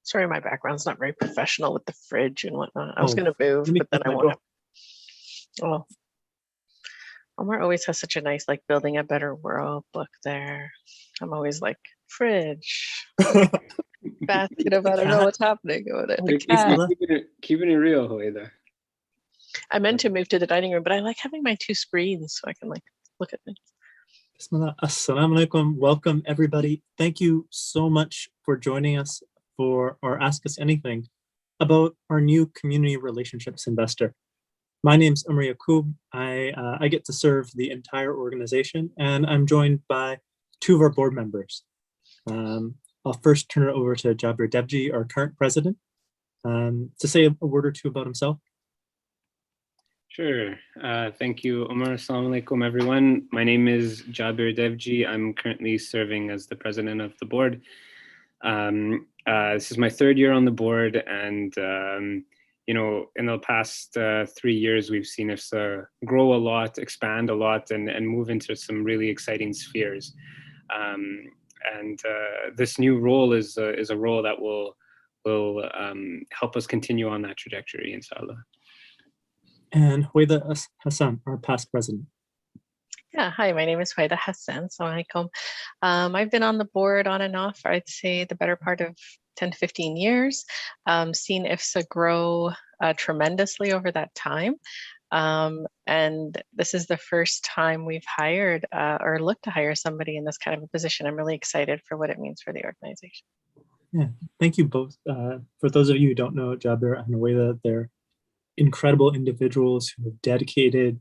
Sorry, my background's not very professional with the fridge and whatnot. I was Oh, going to move, let me but then I go. won't have. Oh, Omar always has such a nice, like, Building a Better World book there. I'm always like, fridge, bathtub. I don't know what's happening with it. The cat. Keeping it real, Hueda. I meant to move to the dining room, but I like having my two screens so I can like look at things. Bismillah. Assalamu alaikum. Welcome, everybody. Thank you so much for joining us for our Ask Us Anything about our new community relationships investor. My name's Umar Yaqub. I get to serve the entire organization, and I'm joined by two of our board members. I'll first turn it over to Jabir Devji, our current president, to say a word or two about himself. Sure. Thank you, Umar. Assalamu alaikum, everyone. My name is Jabir Devji. I'm currently serving as the president of the board. This is my third year on the board, and you know, in the past 3 years, we've seen IFSA grow a lot, expand a lot, and move into some really exciting spheres. This new role is a role that will help us continue on that trajectory, inshallah. And Hueda Hassan, our past president. Yeah, hi, my name is Hueda Hassan. Assalamu alaikum. I've been on the board on and off, I'd say the better part of 10 to 15 years, seen IFSA grow tremendously over that time. And this is the first time we've hired or looked to hire somebody in this kind of a position. I'm really excited for what it means for the organization. Yeah, thank you both. For those of you who don't know Jabir and Hueda, they're incredible individuals who have dedicated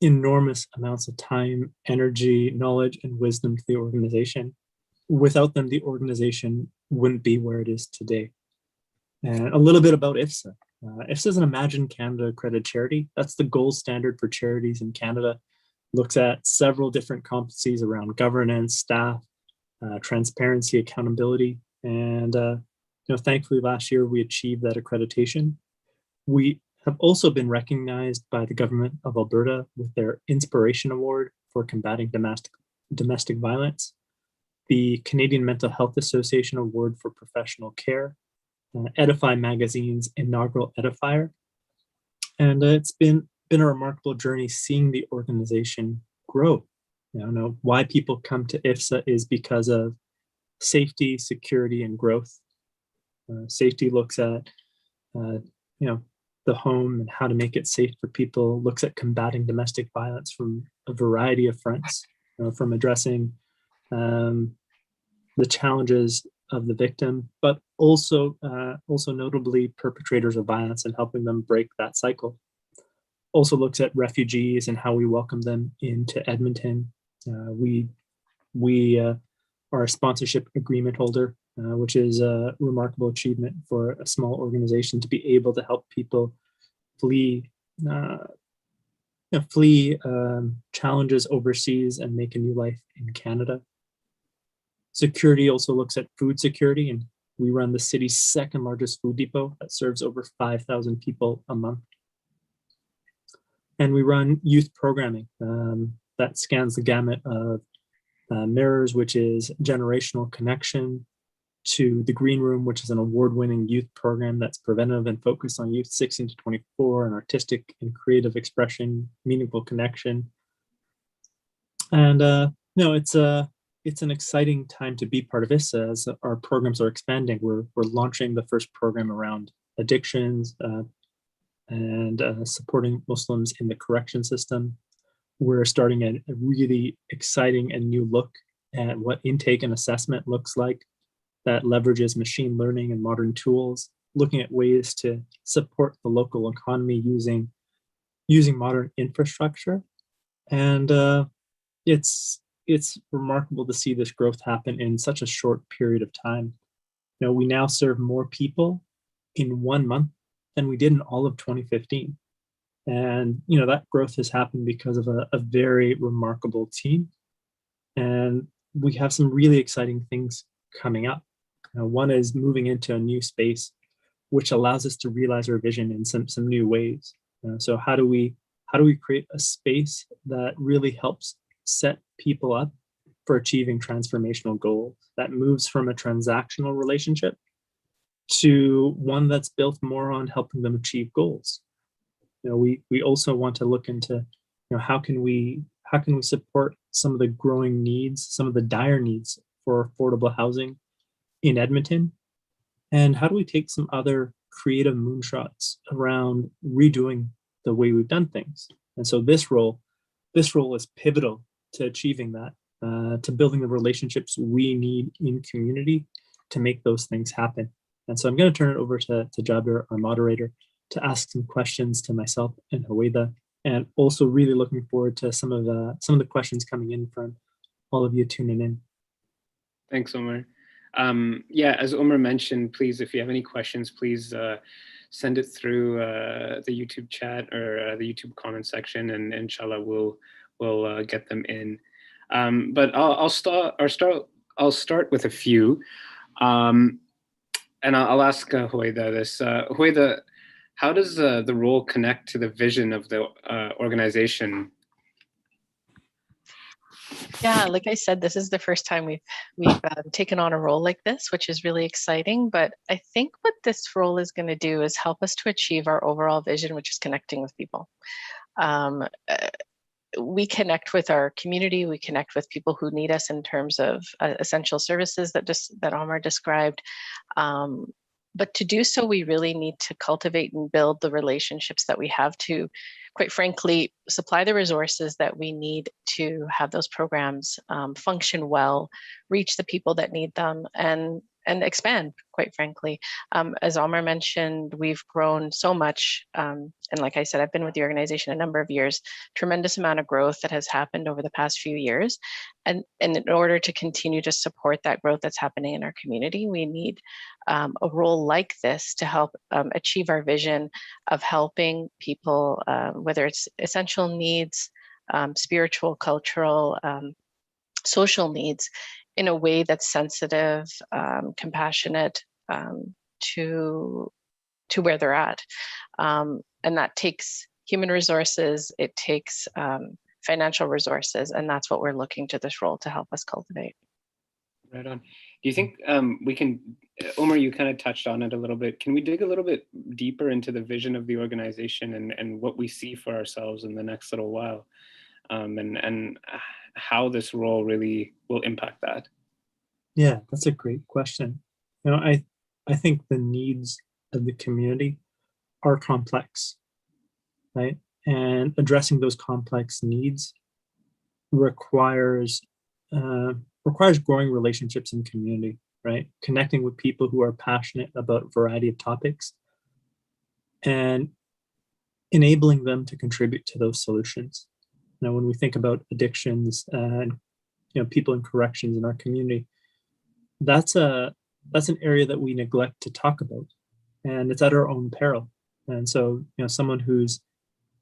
enormous amounts of time, energy, knowledge, and wisdom to the organization. Without them, the organization wouldn't be where it is today. And a little bit about IFSA. IFSA is an Imagine Canada accredited charity. That's the gold standard for charities in Canada. Looks at several different competencies around governance, staff, transparency, accountability. And thankfully last year we achieved that accreditation. We have also been recognized by the government of Alberta with their Inspiration Award for combating domestic violence, the Canadian Mental Health Association Award for Professional Care, Edify Magazine's inaugural Edifier. And it's been a remarkable journey seeing the organization grow. Why people come to IFSA is because of safety, security, and growth. Safety looks at, the home and how to make it safe for people, looks at combating domestic violence from a variety of fronts, from addressing the challenges of the victim, but also notably perpetrators of violence and helping them break that cycle. Also looks at refugees and how we welcome them into Edmonton. We are a sponsorship agreement holder, which is a remarkable achievement for a small organization to be able to help people flee challenges overseas and make a new life in Canada. Security also looks at food security, and we run the city's second largest food depot that serves over 5,000 people a month. And we run youth programming that scans the gamut of Mirrors, which is generational connection, to the Green Room, which is an award-winning youth program that's preventative and focused on youth 16 to 24 and artistic and creative expression, meaningful connection. And it's an exciting time to be part of IFSA as our programs are expanding. We're launching the first program around addictions and supporting Muslims in the correction system. We're starting a really exciting and new look at what intake and assessment looks like that leverages machine learning and modern tools, looking at ways to support the local economy using modern infrastructure. And it's remarkable to see this growth happen in such a short period of time. We now serve more people in 1 month than we did in all of 2015. And, that growth has happened because of a very remarkable team. And we have some really exciting things coming up. One is moving into a new space, which allows us to realize our vision in some new ways. So how do we create a space that really helps set people up for achieving transformational goals, that moves from a transactional relationship to one that's built more on helping them achieve goals. We also want to look into, how can we support some of the growing needs, some of the dire needs for affordable housing in Edmonton, and how do we take some other creative moonshots around redoing the way we've done things. And so this role is pivotal to achieving that, to building the relationships we need in community to make those things happen. And so I'm going to turn it over to Jabir, our moderator, to ask some questions to myself and Huwaida, and also really looking forward to some of the questions coming in from all of you tuning in. Thanks, Omar. Yeah, as Omar mentioned, please, if you have any questions, please send it through the YouTube chat or the YouTube comment section, and inshallah we'll get them in. But I'll start with a few, and I'll ask Huwaida this. Huwaida, how does the role connect to the vision of the organization? Yeah, like I said, this is the first time we've taken on a role like this, which is really exciting. But I think what this role is going to do is help us to achieve our overall vision, which is connecting with people. We connect with our community. We connect with people who need us in terms of essential services that Omar described. But to do so, we really need to cultivate and build the relationships that we have to, quite frankly, supply the resources that we need to have those programs function well, reach the people that need them, and expand, quite frankly. As Omar mentioned, we've grown so much. And like I said, I've been with the organization a number of years, tremendous amount of growth that has happened over the past few years. And in order to continue to support that growth that's happening in our community, we need a role like this to help achieve our vision of helping people, whether it's essential needs, spiritual, cultural, social needs, in a way that's sensitive, compassionate to where they're at. And that takes human resources, it takes financial resources, and that's what we're looking to this role to help us cultivate. Right on. Do you think we can, Omar, you kind of touched on it a little bit. Can we dig a little bit deeper into the vision of the organization and what we see for ourselves in the next little while, and how this role really will impact that? Yeah, that's a great question. I think the needs of the community are complex, right? And addressing those complex needs requires growing relationships in community, right? Connecting with people who are passionate about a variety of topics and enabling them to contribute to those solutions. When we think about addictions and people in corrections in our community, that's an area that we neglect to talk about, and it's at our own peril. And so, someone who's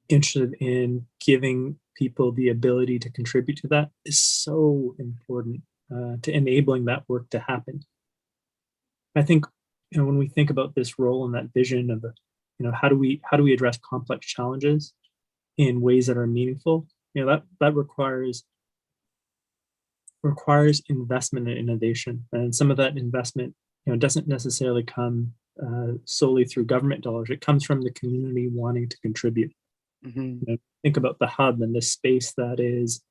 interested in giving people the ability to contribute to that is so important to enabling that work to happen. I think, when we think about this role and that vision of, how do we address complex challenges in ways that are meaningful, that requires investment and innovation. And some of that investment, doesn't necessarily come solely through government dollars. It comes from the community wanting to contribute. Mm-hmm. Think about the hub and this space that is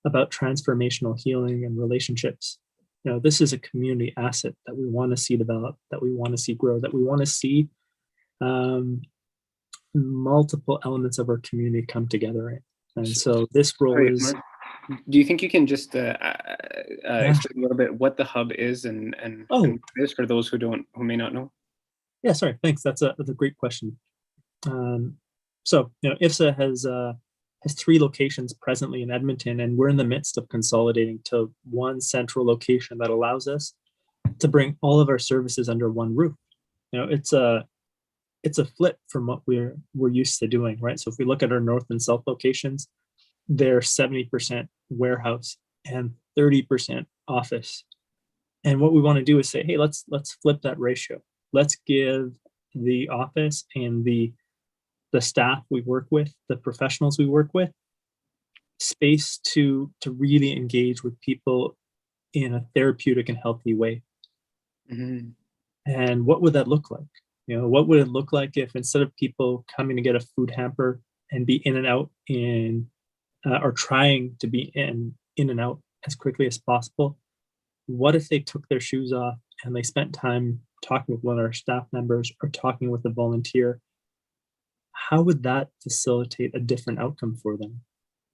about transformational healing and relationships. This is a community asset that we want to see develop, that we want to see grow, that we want to see multiple elements of our community come together in. And so this role is... Do you think you can just explain a little bit what the hub is and what it is for those who may not know? Yeah, sorry. Thanks. That's a great question. So IFSA has 3 locations presently in Edmonton, and we're in the midst of consolidating to one central location that allows us to bring all of our services under one roof. It's a flip from what we're used to doing, right? So if we look at our north and south locations, they're 70% warehouse and 30% office. And what we want to do is say, hey, let's flip that ratio. Let's give the office and the staff we work with, the professionals we work with, space to really engage with people in a therapeutic and healthy way. Mm-hmm. And what would that look like? What would it look like if instead of people coming to get a food hamper and be in and out in or trying to be in and out as quickly as possible, what if they took their shoes off and they spent time talking with one of our staff members or talking with a volunteer? How would that facilitate a different outcome for them,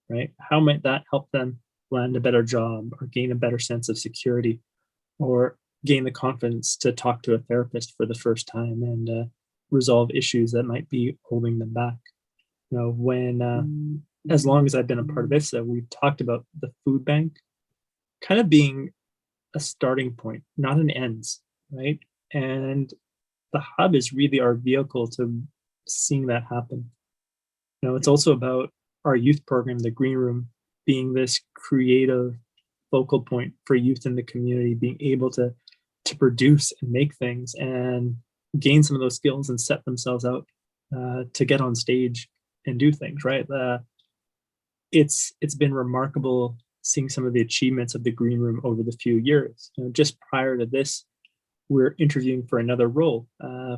right? How might that help them land a better job or gain a better sense of security or gain the confidence to talk to a therapist for the first time and resolve issues that might be holding them back? When as long as I've been a part of IFSA, we've talked about the food bank kind of being a starting point, not an ends, right? And the hub is really our vehicle to seeing that happen. It's also about our youth program, the Green Room, being this creative focal point for youth in the community, being able to produce and make things and gain some of those skills and set themselves out to get on stage and do things, right? It's been remarkable seeing some of the achievements of the Green Room over the few years. Just prior to this, we're interviewing for another role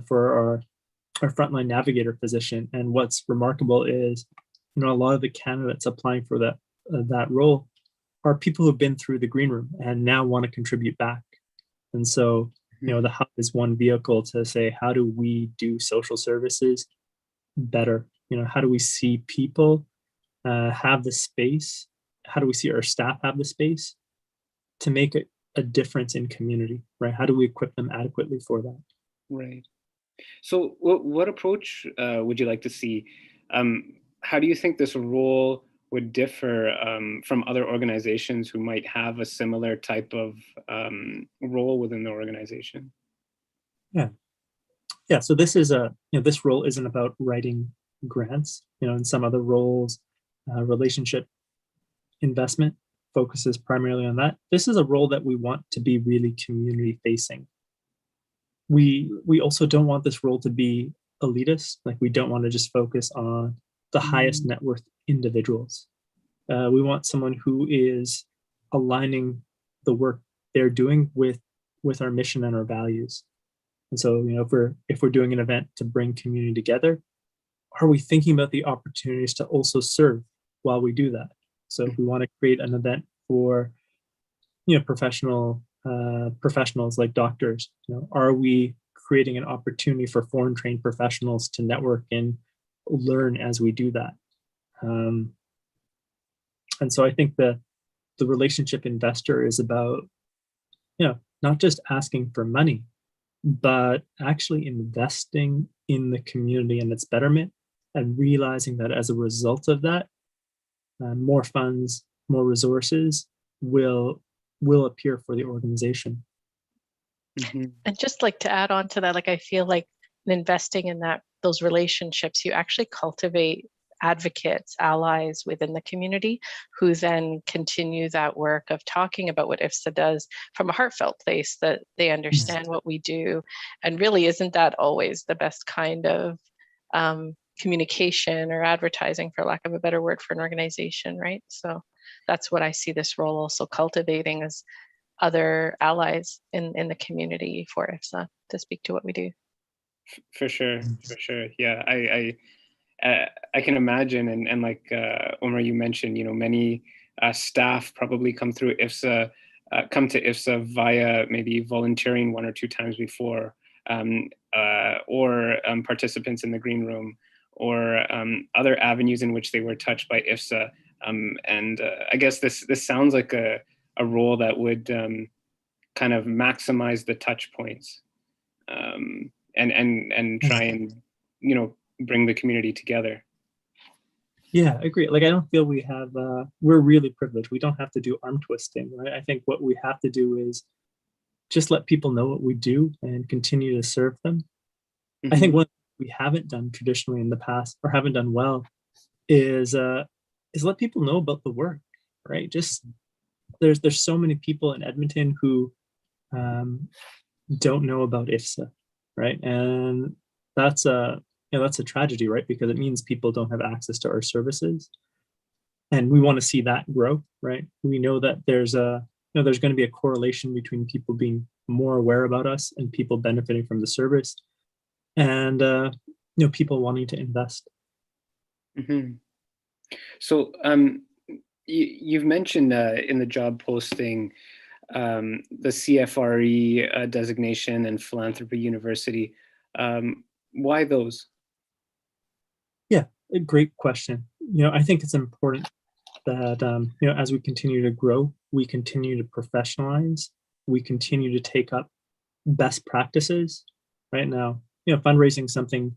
for our frontline navigator position. And what's remarkable is, a lot of the candidates applying for that role are people who've been through the Green Room and now want to contribute back. And so, the hub is one vehicle to say, how do we do social services better? How do we see people have the space? How do we see our staff have the space to make a difference in community, right? How do we equip them adequately for that? Right. So what approach would you like to see? How do you think this role would differ from other organizations who might have a similar type of role within the organization? Yeah. So this is this role isn't about writing grants. In some other roles, relationship investment focuses primarily on that. This is a role that we want to be really community facing. We also don't want this role to be elitist. Like, we don't want to just focus on the highest net worth individuals. We want someone who is aligning the work they're doing with our mission and our values. And so, if we're doing an event to bring community together, are we thinking about the opportunities to also serve while we do that? So if we want to create an event for, professionals like doctors, are we creating an opportunity for foreign trained professionals to network and learn as we do that? And so I think the relationship investor is about, not just asking for money, but actually investing in the community and its betterment, and realizing that as a result of that, more funds, more resources will appear for the organization. And just like to add on to that, like, I feel like investing in those relationships, you actually cultivate advocates, allies within the community who then continue that work of talking about what IFSA does from a heartfelt place, that they understand what we do. And really, isn't that always the best kind of communication or advertising, for lack of a better word, for an organization, right? So that's what I see this role also cultivating, as other allies in the community for IFSA to speak to what we do. For sure. Yeah, I can imagine, and like Omar, you mentioned, many staff probably come to IFSA via maybe volunteering one or two times before, or participants in the Green Room, or other avenues in which they were touched by IFSA. And I guess this sounds like a role that would kind of maximize the touch points, and try and bring the community together. Yeah, I agree. Like, I don't feel we have, we're really privileged. We don't have to do arm twisting, right? I think what we have to do is just let people know what we do and continue to serve them. I think what we haven't done traditionally in the past, or haven't done well, is let people know about the work, right? Just there's so many people in Edmonton who don't know about IFSA, right? And that's a tragedy, right? Because it means people don't have access to our services, and we want to see that grow, right? We know that there's going to be a correlation between people being more aware about us and people benefiting from the service, and people wanting to invest. Mm-hmm. So you've mentioned in the job posting the CFRE designation and Philanthropy University. Why those? Yeah, a great question. I think it's important that as we continue to grow, we continue to professionalize, we continue to take up best practices. Right now, fundraising is something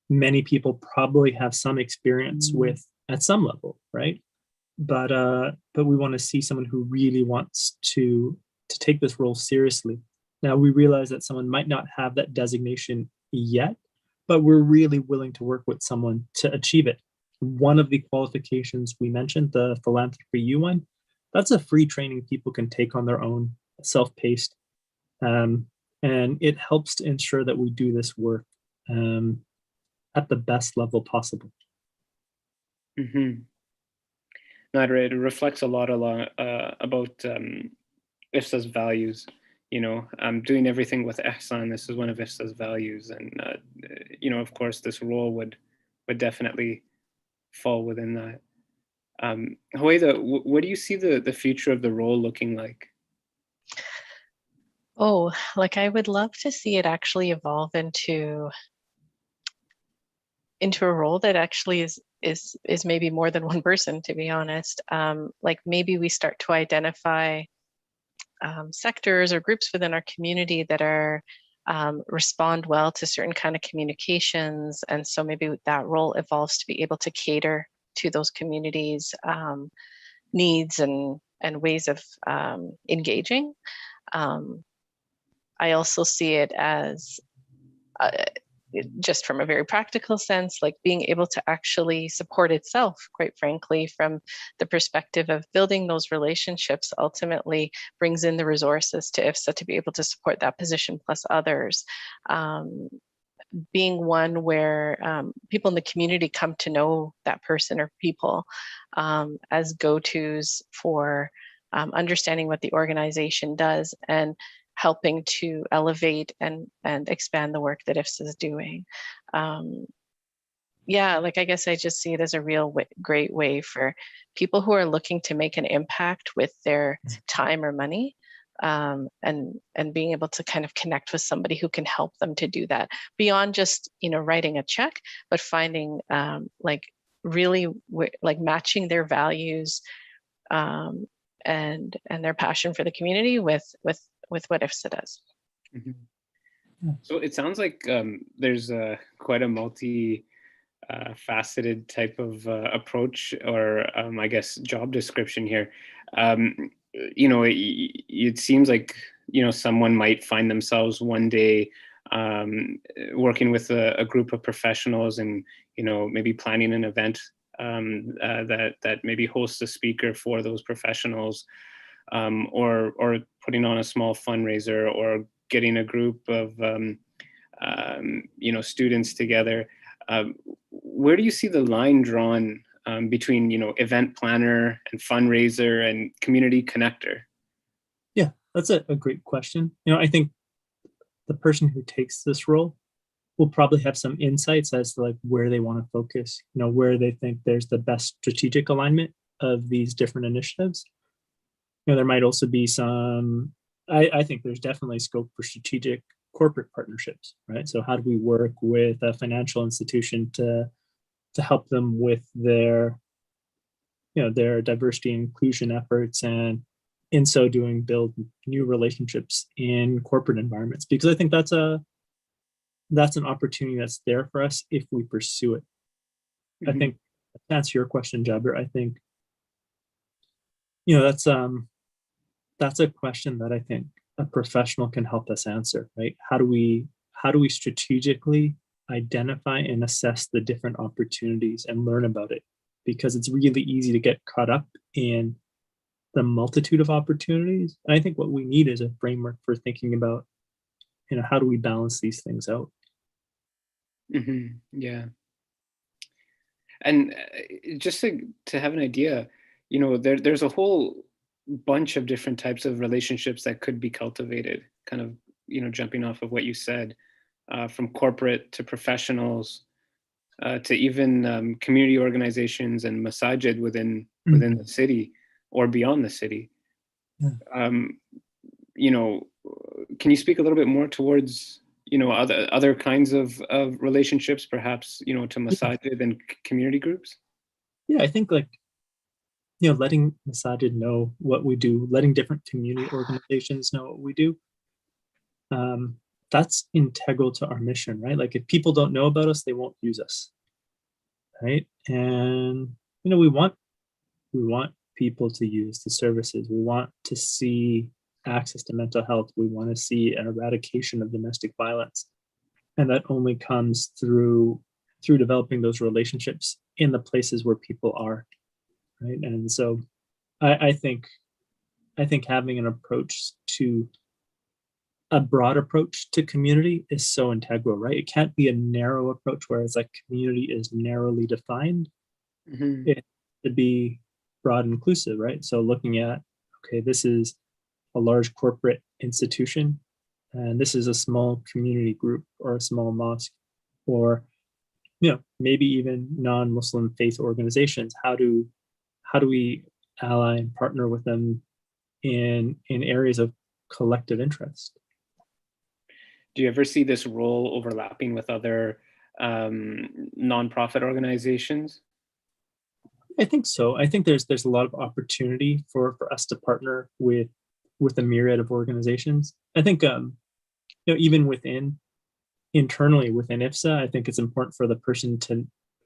many people probably have some experience with at some level, right? But we want to see someone who really wants to take this role seriously. Now we realize that someone might not have that designation yet, but we're really willing to work with someone to achieve it. One of the qualifications we mentioned, the Philanthropy U one, that's a free training people can take on their own, self-paced, and it helps to ensure that we do this work at the best level possible. Mm-hmm. No, it reflects a lot about IFSA's values. Doing everything with ihsan. This is one of IFSA's values, and of course, this role would definitely fall within that. Huwaida, what do you see the future of the role looking like? Oh, like I would love to see it actually evolve into a role that actually is maybe more than one person, to be honest. Like maybe we start to identify sectors or groups within our community that are respond well to certain kind of communications, and so maybe that role evolves to be able to cater to those communities' needs and ways of engaging. I also see it as just from a very practical sense, like being able to actually support itself, quite frankly, from the perspective of building those relationships, ultimately brings in the resources to IFSA to be able to support that position plus others. Being one where people in the community come to know that person or people as go-tos for understanding what the organization does and helping to elevate and expand the work that IFSA is doing. Yeah, like I guess I just see it as a real great way for people who are looking to make an impact with their time or money, and being able to kind of connect with somebody who can help them to do that beyond just writing a check, but finding like really like matching their values and their passion for the community with what IFSA does. Mm-hmm. So it sounds like there's quite a faceted type of approach, or I guess job description here. It seems like someone might find themselves one day working with a group of professionals and maybe planning an event that maybe hosts a speaker for those professionals, or putting on a small fundraiser, or getting a group of students together. Where do you see the line drawn between event planner and fundraiser and community connector? Yeah, that's a great question. I think the person who takes this role will probably have some insights as to like where they want to focus, where they think there's the best strategic alignment of these different initiatives. There might also be some, I think there's definitely scope for strategic corporate partnerships, right? So how do we work with a financial institution to help them with their diversity and inclusion efforts, and in so doing build new relationships in corporate environments? Because I think that's an opportunity that's there for us if we pursue it. Mm-hmm. I think to answer your question, Jabir, I think that's a question that I think a professional can help us answer, right? How do we strategically identify and assess the different opportunities and learn about it? Because it's really easy to get caught up in the multitude of opportunities. And I think what we need is a framework for thinking about, how do we balance these things out? Mm-hmm. Yeah. And just to have an idea, there's a whole bunch of different types of relationships that could be cultivated, kind of, jumping off of what you said, from corporate to professionals, to even community organizations and masajid within the city or beyond the city. Yeah. Can you speak a little bit more towards other kinds of relationships, perhaps to masajid and community groups? Yeah, I think letting masajid know what we do, letting different community organizations know what we do, that's integral to our mission, right? Like if people don't know about us, they won't use us, right? And we want people to use the services. We want to see access to mental health. We want to see an eradication of domestic violence, and that only comes through developing those relationships in the places where people are, right? And so I think having a broad approach to community is so integral, right? It can't be a narrow approach where it's like community is narrowly defined. Mm-hmm. It should be broad and inclusive, right? So looking at, okay, this is a large corporate institution, and this is a small community group or a small mosque, or maybe even non-Muslim faith organizations. How do we ally and partner with them in areas of collective interest? Do you ever see this role overlapping with other nonprofit organizations? I think so. I think there's a lot of opportunity for us to partner with a myriad of organizations. I think even internally within IFSA, I think it's important for the person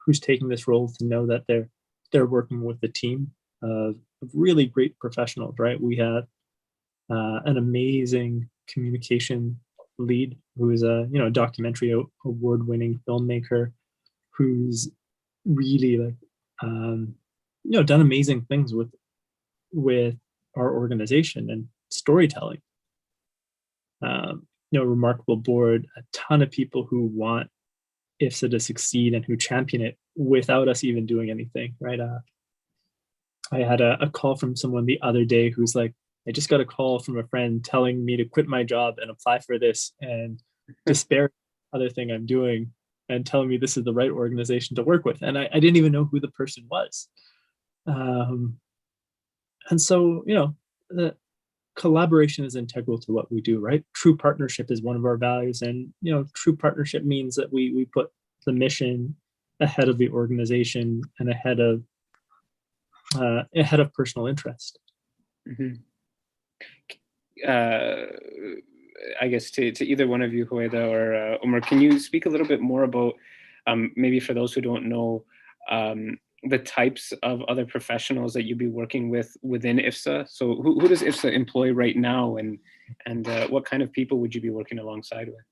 who's taking this role to know that they're working with a team of really great professionals, right? We have an amazing communication lead who is a documentary award-winning filmmaker who's really done amazing things with our organization and storytelling. Remarkable board, a ton of people who want IFSA to succeed and who champion it without us even doing anything, right? I had a call from someone the other day who's like, I just got a call from a friend telling me to quit my job and apply for this and despair other thing I'm doing, and telling me this is the right organization to work with. And I didn't even know who the person was. And so, the collaboration is integral to what we do, right? True partnership is one of our values. And, true partnership means that we put the mission ahead of the organization and ahead of personal interest. Mm-hmm. I guess to either one of you, Huwaida or Omar, can you speak a little bit more about, maybe for those who don't know, the types of other professionals that you'd be working with within IFSA? So who does IFSA employ right now, and what kind of people would you be working alongside with?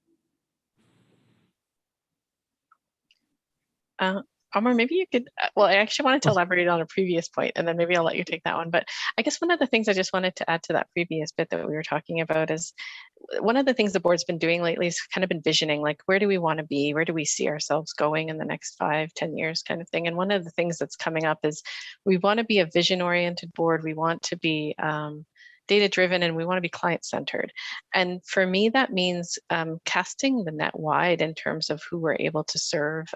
Omar, maybe you could, well, I actually wanted to elaborate on a previous point, and then maybe I'll let you take that one. But I guess one of the things I just wanted to add to that previous bit that we were talking about is one of the things the board's been doing lately is kind of envisioning, like, where do we want to be? Where do we see ourselves going in the next 5-10 years kind of thing? And one of the things that's coming up is we want to be a vision-oriented board. We want to be data-driven, and we want to be client-centered. And for me, that means casting the net wide in terms of who we're able to serve,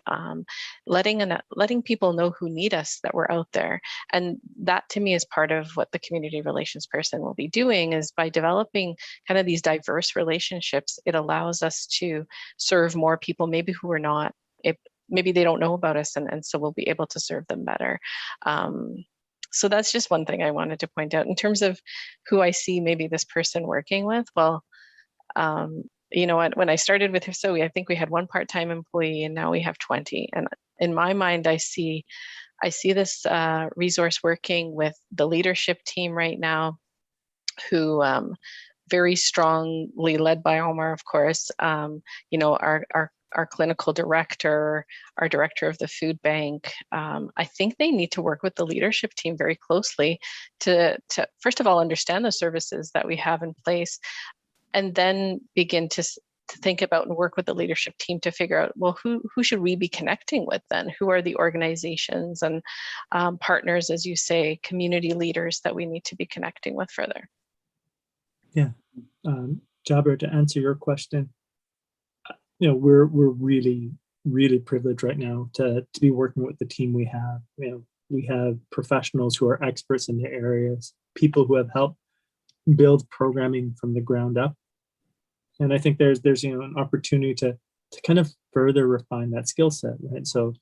letting people know who need us, that we're out there. And that, to me, is part of what the community relations person will be doing, is by developing kind of these diverse relationships, it allows us to serve more people, maybe who are not, maybe they don't know about us, and so we'll be able to serve them better. So that's just one thing I wanted to point out in terms of who I see maybe this person working with. Well, when I started with IFSA, I think we had one part-time employee, and now we have 20. And in my mind, I see this resource working with the leadership team right now, who very strongly led by Omar, of course, our clinical director, our director of the food bank. I think they need to work with the leadership team very closely to first of all, understand the services that we have in place, and then begin to to think about and work with the leadership team to figure out, well, who should we be connecting with then? Who are the organizations and partners, as you say, community leaders that we need to be connecting with further? Yeah. Jabber, to answer your question, we're really, really privileged right now to be working with the team we have. We have professionals who are experts in their areas, people who have helped build programming from the ground up. And I think there's an opportunity to kind of further refine that skill set, right? So,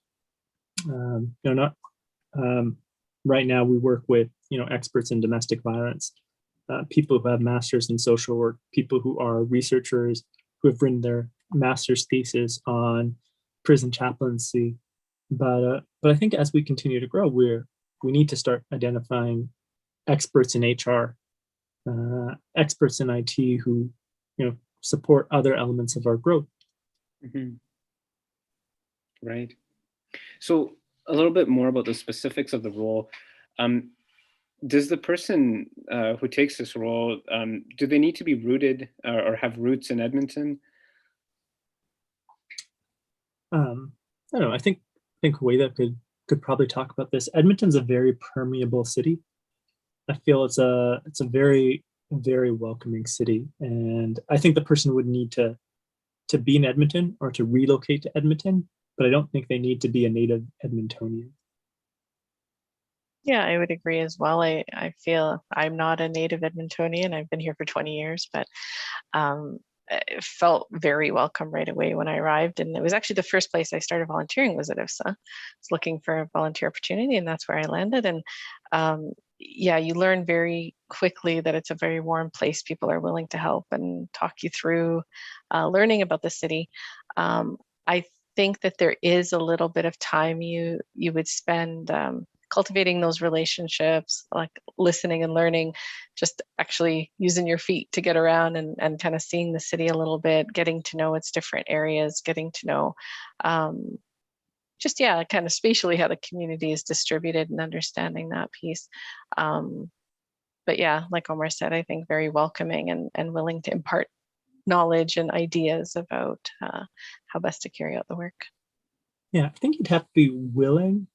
not right now we work with experts in domestic violence, people who have masters in social work, people who are researchers who have written their master's thesis on prison chaplaincy. But I think as we continue to grow, we need to start identifying experts in HR, experts in IT who support other elements of our growth. Mm-hmm. Right. So a little bit more about the specifics of the role. Does the person who takes this role, do they need to be rooted or have roots in Edmonton? I don't know. I think Hueda could probably talk about this. Edmonton's a very permeable city. I feel it's a very, very welcoming city, and I think the person would need to be in Edmonton or to relocate to Edmonton, but I don't think they need to be a native Edmontonian. Yeah, I would agree as well. I feel I'm not a native Edmontonian. I've been here for 20 years, but it felt very welcome right away when I arrived. And it was actually the first place I started volunteering was at IFSA. I was looking for a volunteer opportunity, and that's where I landed. And yeah, you learn very quickly that it's a very warm place. People are willing to help and talk you through learning about the city. I think that there is a little bit of time you would spend cultivating those relationships, like listening and learning, just actually using your feet to get around and kind of seeing the city a little bit, getting to know its different areas, getting to know kind of spatially how the community is distributed and understanding that piece. But yeah, like Omar said, I think very welcoming and willing to impart knowledge and ideas about how best to carry out the work. Yeah, I think you'd have to be willing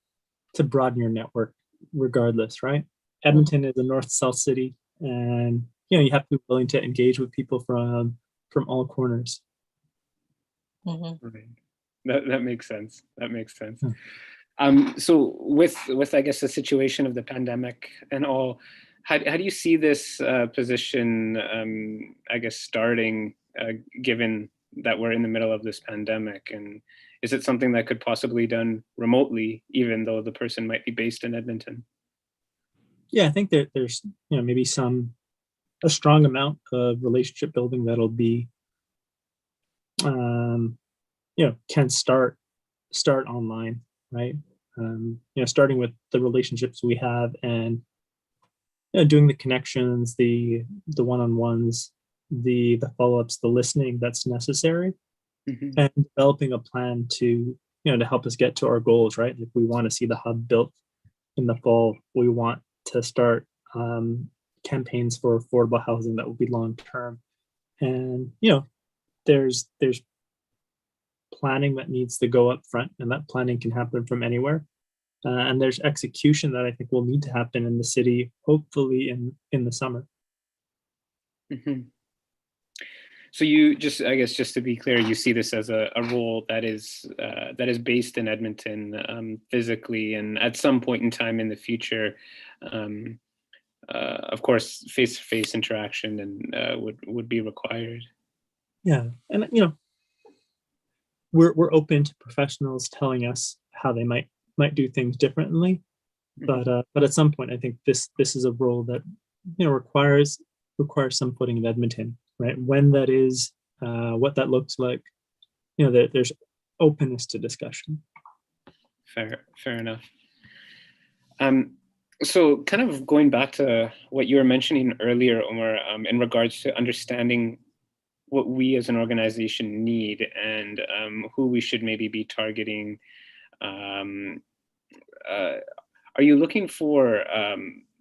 to broaden your network regardless, right? Edmonton is a north-south city, and you have to be willing to engage with people from all corners. Mm-hmm. Right. That makes sense. That makes sense. Hmm. So with I guess the situation of the pandemic and all, how do you see this position I guess starting given that we're in the middle of this pandemic, and is it something that could possibly be done remotely even though the person might be based in Edmonton? Yeah, I think that there's maybe a strong amount of relationship building that'll be can start online, right? Starting with the relationships we have and doing the connections, the one-on-ones, the follow-ups, the listening that's necessary, Mm-hmm. and developing a plan to to help us get to our goals, right? If we want to see the hub built in the fall, we want to start campaigns for affordable housing that will be long term, and there's planning that needs to go up front, and that planning can happen from anywhere. And there's execution that I think will need to happen in the city, hopefully in the summer. Mm-hmm. So you just, I guess, just to be clear, you see this as a role that is based in Edmonton physically, and at some point in time in the future, of course, face-to-face interaction and would be required. Yeah, and we're open to professionals telling us how they might do things differently, Mm-hmm. but at some point, I think this is a role that requires some footing in Edmonton, right? When that is, what that looks like, that there's openness to discussion. Fair enough. So kind of going back to what you were mentioning earlier, Omar, in regards to understanding what we as an organization need and who we should maybe be targeting. Are you looking for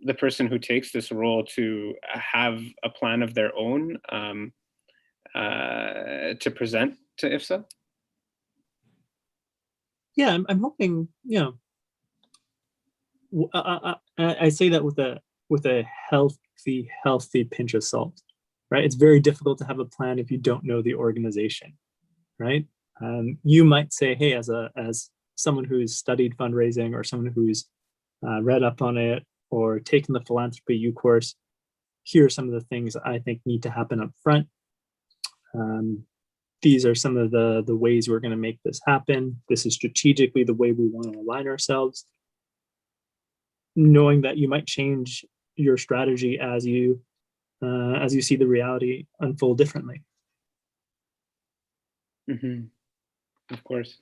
the person who takes this role to have a plan of their own to present to IFSA? Yeah, I'm hoping, I say that with a healthy pinch of salt, right? It's very difficult to have a plan if you don't know the organization, right? You might say, hey, as someone who's studied fundraising or someone who's read up on it or taken the philanthropy U course, here are some of the things I think need to happen up front. These are some of the ways we're going to make this happen. This is strategically the way we want to align ourselves. Knowing that you might change your strategy as you see the reality unfold differently. Of course.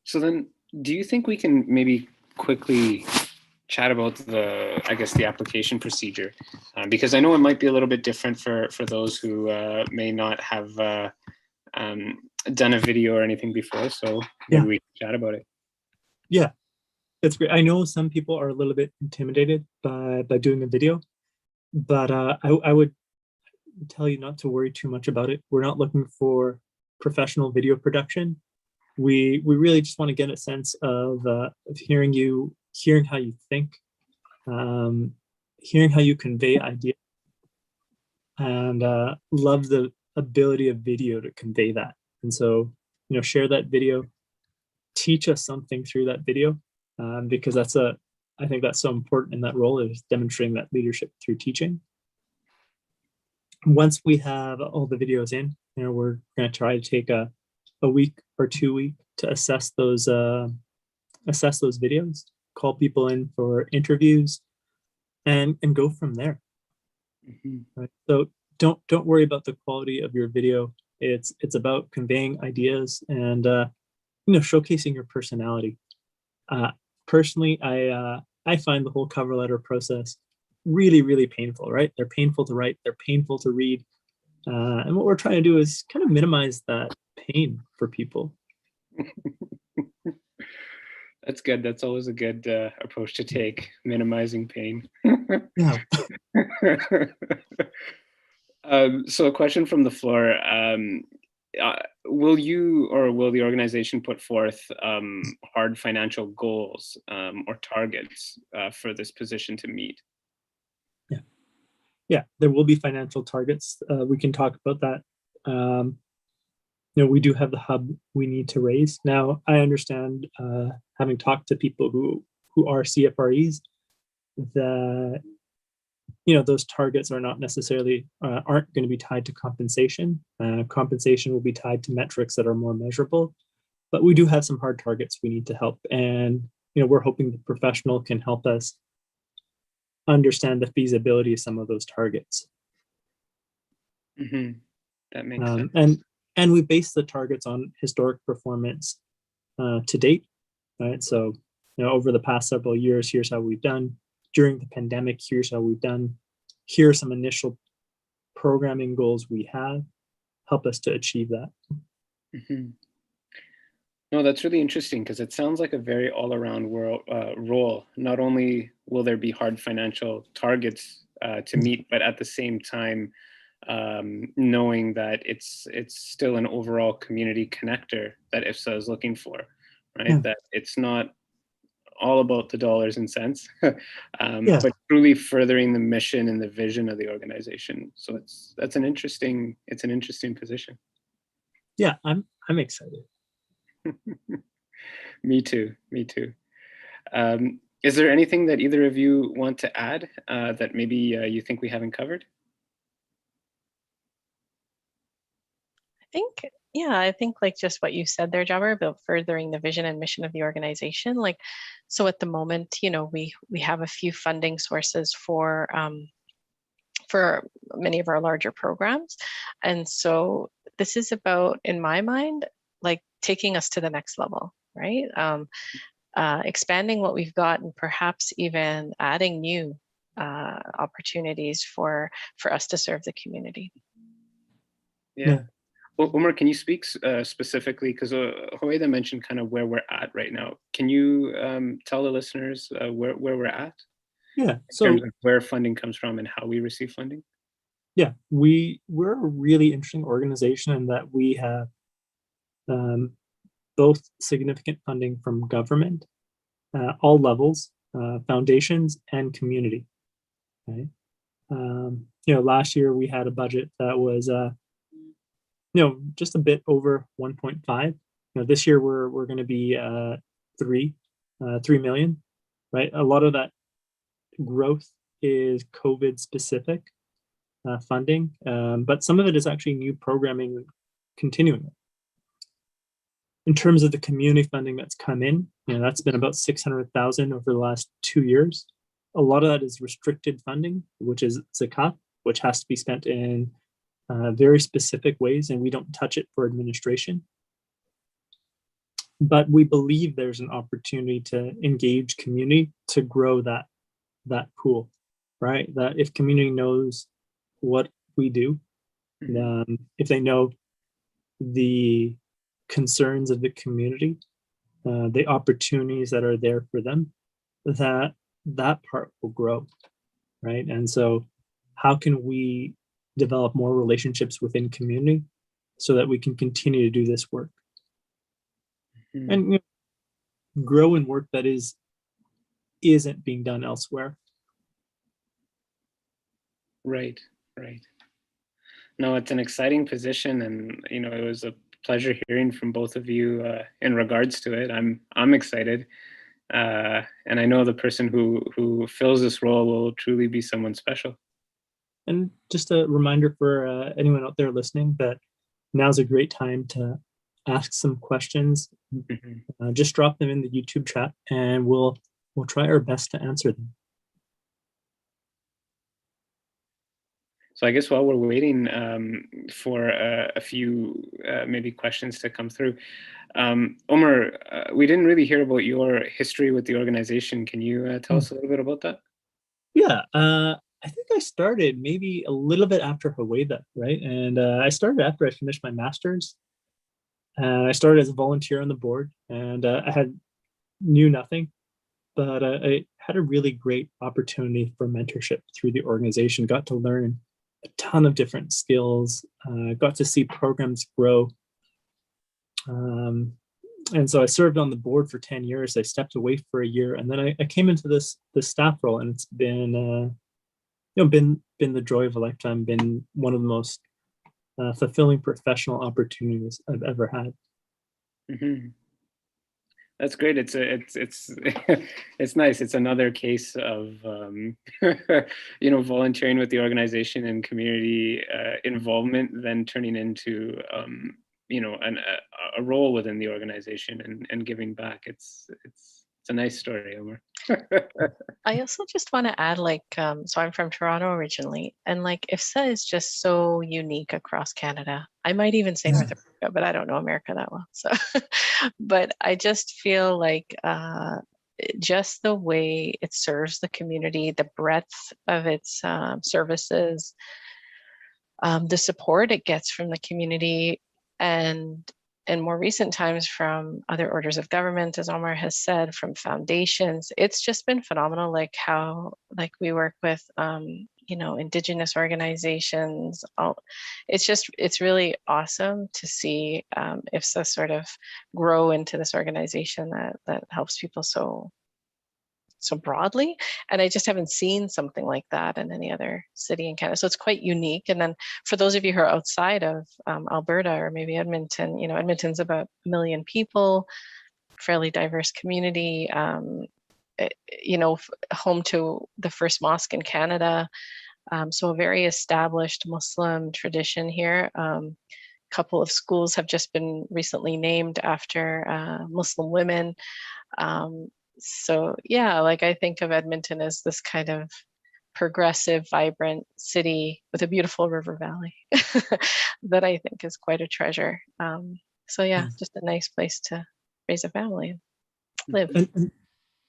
So then, do you think we can maybe quickly chat about the application procedure? Because I know it might be a little bit different for those who may not have done a video or anything before. So maybe we can chat about it. Yeah, it's great. I know some people are a little bit intimidated by doing a video, but I would tell you not to worry too much about it. We're not looking for professional video production. We really just want to get a sense of hearing you, hearing how you think, hearing how you convey ideas, and love the ability of video to convey that. And so, share that video, teach us something through that video, because I think that's so important in that role, is demonstrating that leadership through teaching. Once we have all the videos in, we're going to try to take a week or 2 weeks to assess those videos, call people in for interviews, and go from there. Right? So don't worry about the quality of your video. It's about conveying ideas and showcasing your personality. Personally, I find the whole cover letter process really, really painful, right? They're painful to write, they're painful to read. And what we're trying to do is kind of minimize that pain for people. That's good. That's always a good approach to take, minimizing pain. Yeah. So a question from the floor. Will you or will the organization put forth hard financial goals or targets for this position to meet? Yeah, there will be financial targets. We can talk about that. We do have the hub we need to raise. Now, I understand, having talked to people who are CFREs, that those targets are not necessarily aren't going to be tied to compensation. Compensation will be tied to metrics that are more measurable. But we do have some hard targets we need to help, and we're hoping the professional can help us understand the feasibility of some of those targets. That makes sense. And we base the targets on historic performance to date, right? So, over the past several years, here's how we've done. During the pandemic, here's how we've done. Here are some initial programming goals we have. Help us to achieve that. No, that's really interesting, because it sounds like a very all-around role. Not only will there be hard financial targets to meet, but at the same time, knowing that it's still an overall community connector that IFSA is looking for, right? Yeah. That it's not all about the dollars and cents, but truly furthering the mission and the vision of the organization. So it's an interesting position. Yeah, I'm excited. Me too. Is there anything that either of you want to add that maybe you think we haven't covered? I think like just what you said there, Jabber, about furthering the vision and mission of the organization. Like, so at the moment, we have a few funding sources for many of our larger programs. And so this is about, in my mind, like taking us to the next level, right? Expanding what we've got and perhaps even adding new opportunities for us to serve the community. Yeah. Well, Omar, can you speak specifically, because Hoeda mentioned kind of where we're at right now. Can you tell the listeners where we're at? Yeah. In terms of where funding comes from and how we receive funding? Yeah, we're a really interesting organization in that we have um, both significant funding from government, all levels, foundations, and community. Right. Last year we had a budget that was, just a bit over 1.5. This year we're going to be 3 million. Right. A lot of that growth is COVID specific funding, but some of it is actually new programming continuing. In terms of the community funding that's come in, that's been about 600,000 over the last 2 years. A lot of that is restricted funding, which is zakat, which has to be spent in very specific ways, and we don't touch it for administration. But we believe there's an opportunity to engage community to grow that pool, right? That if community knows what we do, if they know the concerns of the community, the opportunities that are there for them, that part will grow, right? And so how can we develop more relationships within community so that we can continue to do this work and grow in work that isn't being done elsewhere. Right. No, it's an exciting position, and it was a pleasure hearing from both of you in regards to it. I'm excited, and I know the person who fills this role will truly be someone special. And just a reminder for anyone out there listening that now's a great time to ask some questions. Just drop them in the YouTube chat, and we'll try our best to answer them. So I guess while we're waiting for a few maybe questions to come through, Omar, we didn't really hear about your history with the organization. Can you tell us a little bit about that? Yeah, I think I started maybe a little bit after Hawaii, right? And I started after I finished my master's. I started as a volunteer on the board, and I knew nothing, but I had a really great opportunity for mentorship through the organization. Got to learn a ton of different skills, got to see programs grow. And so I served on the board for 10 years. I stepped away for a year, and then I came into this staff role, and it's been been the joy of a lifetime, been one of the most fulfilling professional opportunities I've ever had. That's great. It's it's nice. It's another case of volunteering with the organization and community involvement, then turning into a role within the organization and giving back. It's a nice story, Omar. I also just want to add, so I'm from Toronto originally, and IFSA is just so unique across Canada. I might even say North America, but I don't know America that well. So, but I just feel like just the way it serves the community, the breadth of its services, the support it gets from the community, and in more recent times from other orders of government, as Omar has said, from foundations. It's just been phenomenal, how we work with Indigenous organizations. It's really awesome to see IFSA sort of grow into this organization that helps people so broadly. And I just haven't seen something like that in any other city in Canada. So it's quite unique. And then for those of you who are outside of Alberta or maybe Edmonton, Edmonton's about 1 million people, fairly diverse community, home to the first mosque in Canada. So a very established Muslim tradition here. Couple of schools have just been recently named after Muslim women. So yeah, I think of Edmonton as this kind of progressive, vibrant city with a beautiful river valley that I think is quite a treasure. So yeah, just a nice place to raise a family and live.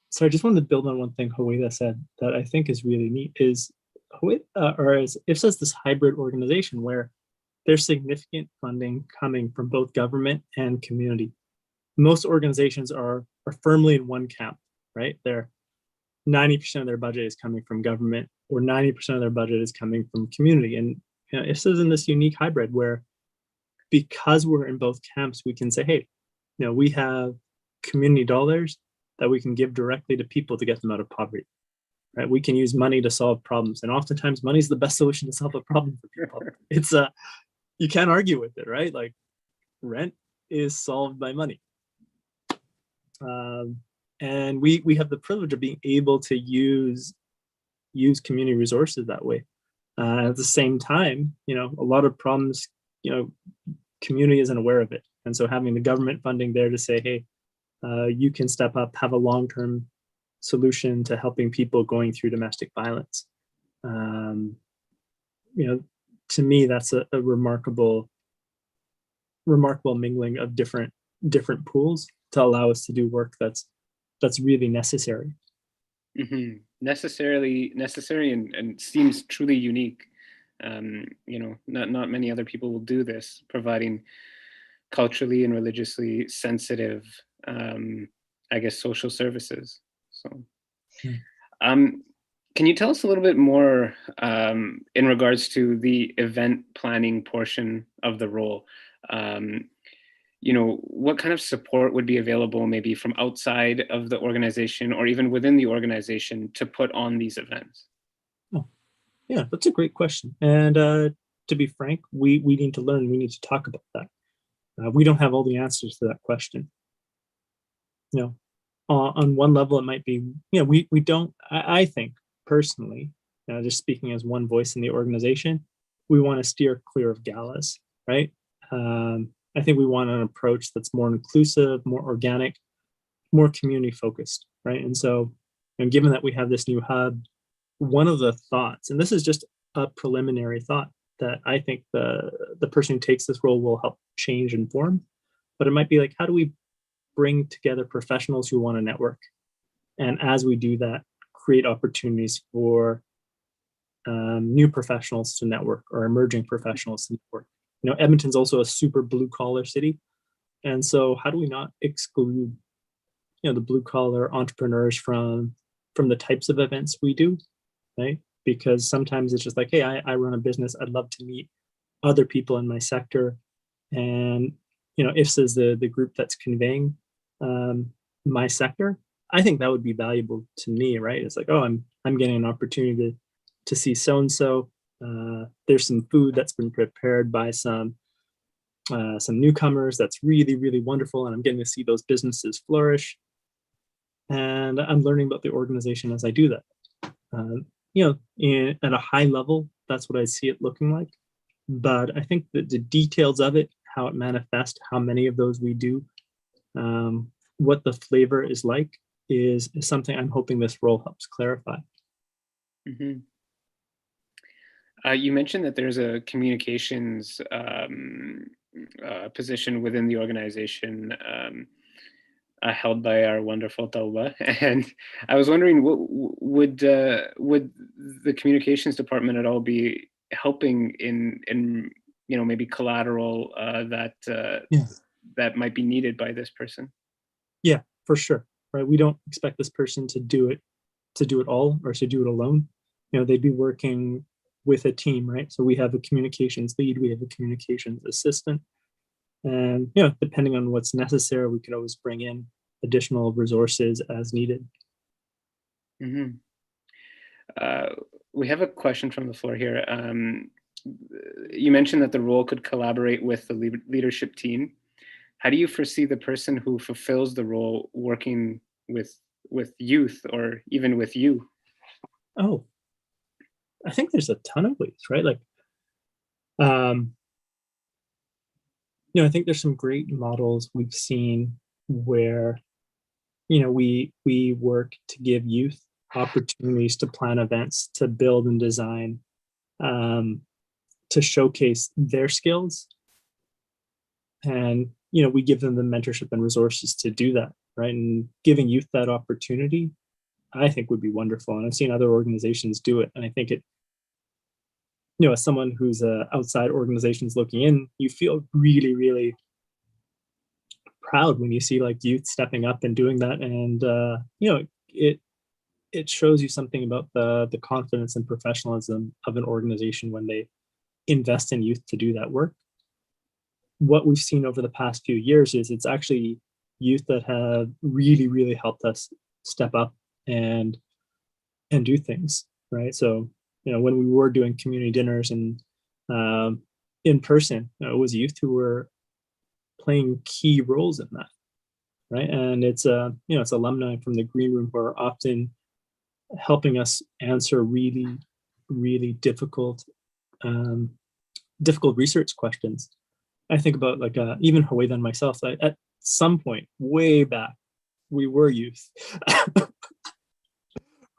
So I just wanted to build on one thing Hawaii said that I think is really neat is Hawaii, or as IFSA is this hybrid organization where there's significant funding coming from both government and community. Most organizations are firmly in one camp, right? They're 90% of their budget is coming from government, or 90% of their budget is coming from community. And IFSA is in this unique hybrid where, because we're in both camps, we can say, hey, we have community dollars that we can give directly to people to get them out of poverty, right? We can use money to solve problems. And oftentimes money is the best solution to solve a problem for people. It's you can't argue with it, right? Like, rent is solved by money. And we have the privilege of being able to use community resources that way. At the same time, a lot of problems, community isn't aware of it. And so having the government funding there to say, hey, you can step up, have a long-term solution to helping people going through domestic violence. To me, that's a remarkable mingling of different pools to allow us to do work that's really necessary. Mm-hmm. Necessary and seems truly unique. Not many other people will do this, providing culturally and religiously sensitive, I guess, social services. So, can you tell us a little bit more in regards to the event planning portion of the role? What kind of support would be available maybe from outside of the organization or even within the organization to put on these events? Oh, yeah, that's a great question. And to be frank, we need to learn, we need to talk about that. We don't have all the answers to that question. On one level, it might be, we don't, I think personally, just speaking as one voice in the organization, we want to steer clear of galas, right? I think we want an approach that's more inclusive, more organic, more community focused, right? And so, given that we have this new hub, one of the thoughts, and this is just a preliminary thought that I think the person who takes this role will help change and form, but it might be like, how do we bring together professionals who want to network? And as we do that, create opportunities for new professionals to network or emerging professionals to network. Edmonton's also a super blue collar city. And so how do we not exclude, the blue collar entrepreneurs from the types of events we do, right? Because sometimes it's just like, hey, I run a business. I'd love to meet other people in my sector. And, IFSA is the group that's conveying my sector. I think that would be valuable to me, right? It's like, oh, I'm getting an opportunity to see so-and-so. There's some food that's been prepared by some newcomers that's really, really wonderful. And I'm getting to see those businesses flourish. And I'm learning about the organization as I do that. At a high level, that's what I see it looking like. But I think that the details of it, how it manifests, how many of those we do, what the flavor is like, is something I'm hoping this role helps clarify. Mm-hmm. You mentioned that there's a communications position within the organization held by our wonderful Tauba, and I was wondering, would the communications department at all be helping in maybe collateral that might be needed by this person? Yeah, for sure. Right. We don't expect this person to do it all or to do it alone. They'd be working with a team, right? So we have a communications lead, we have a communications assistant, and depending on what's necessary, we could always bring in additional resources as needed. Mm-hmm. We have a question from the floor here. You mentioned that the role could collaborate with the leadership team. How do you foresee the person who fulfills the role working with youth or even with you? Oh, I think there's a ton of ways, right? Like, I think there's some great models we've seen where, we work to give youth opportunities to plan events, to build and design, to showcase their skills. And, we give them the mentorship and resources to do that, right? And giving youth that opportunity, I think, would be wonderful. And I've seen other organizations do it. And I think it, as someone who's outside organizations looking in, you feel really, really proud when you see like youth stepping up and doing that. And, it shows you something about the confidence and professionalism of an organization when they invest in youth to do that work. What we've seen over the past few years is it's actually youth that have really, really helped us step up and do things, right? So, when we were doing community dinners and in person, it was youth who were playing key roles in that, right? And it's it's alumni from the green room who are often helping us answer really, really difficult research questions. I think about like even Hueda and myself. At some point, way back, we were youth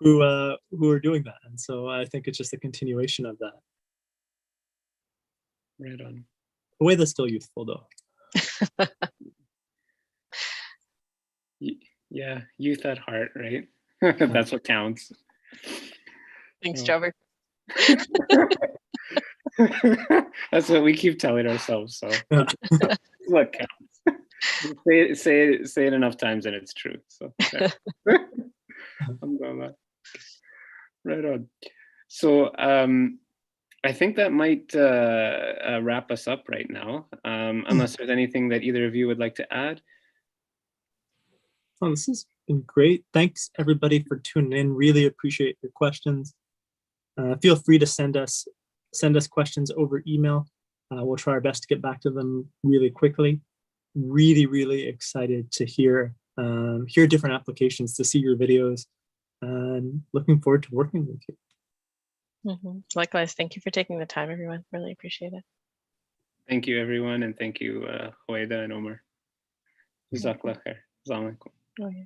who are doing that, and so I think it's just a continuation of that. Right on. Hueda's still youthful though. Yeah, youth at heart, right? That's what counts. Thanks, Jobber. That's what we keep telling ourselves. So that's what counts. Say it enough times and it's true. So okay. I'm going that. Right on. So I think that might wrap us up right now. Unless there's anything that either of you would like to add. Oh, this has been great. Thanks everybody for tuning in. Really appreciate your questions. Feel free to send us questions over email. We'll try our best to get back to them really quickly. Really, really excited to hear different applications, to see your videos, and looking forward to working with you. Mm-hmm. Likewise, thank you for taking the time, everyone. Really appreciate it. Thank you, everyone, and thank you, Hueda and Omar. Jazakallah khair. Assalamu alaikum. Oh, yeah.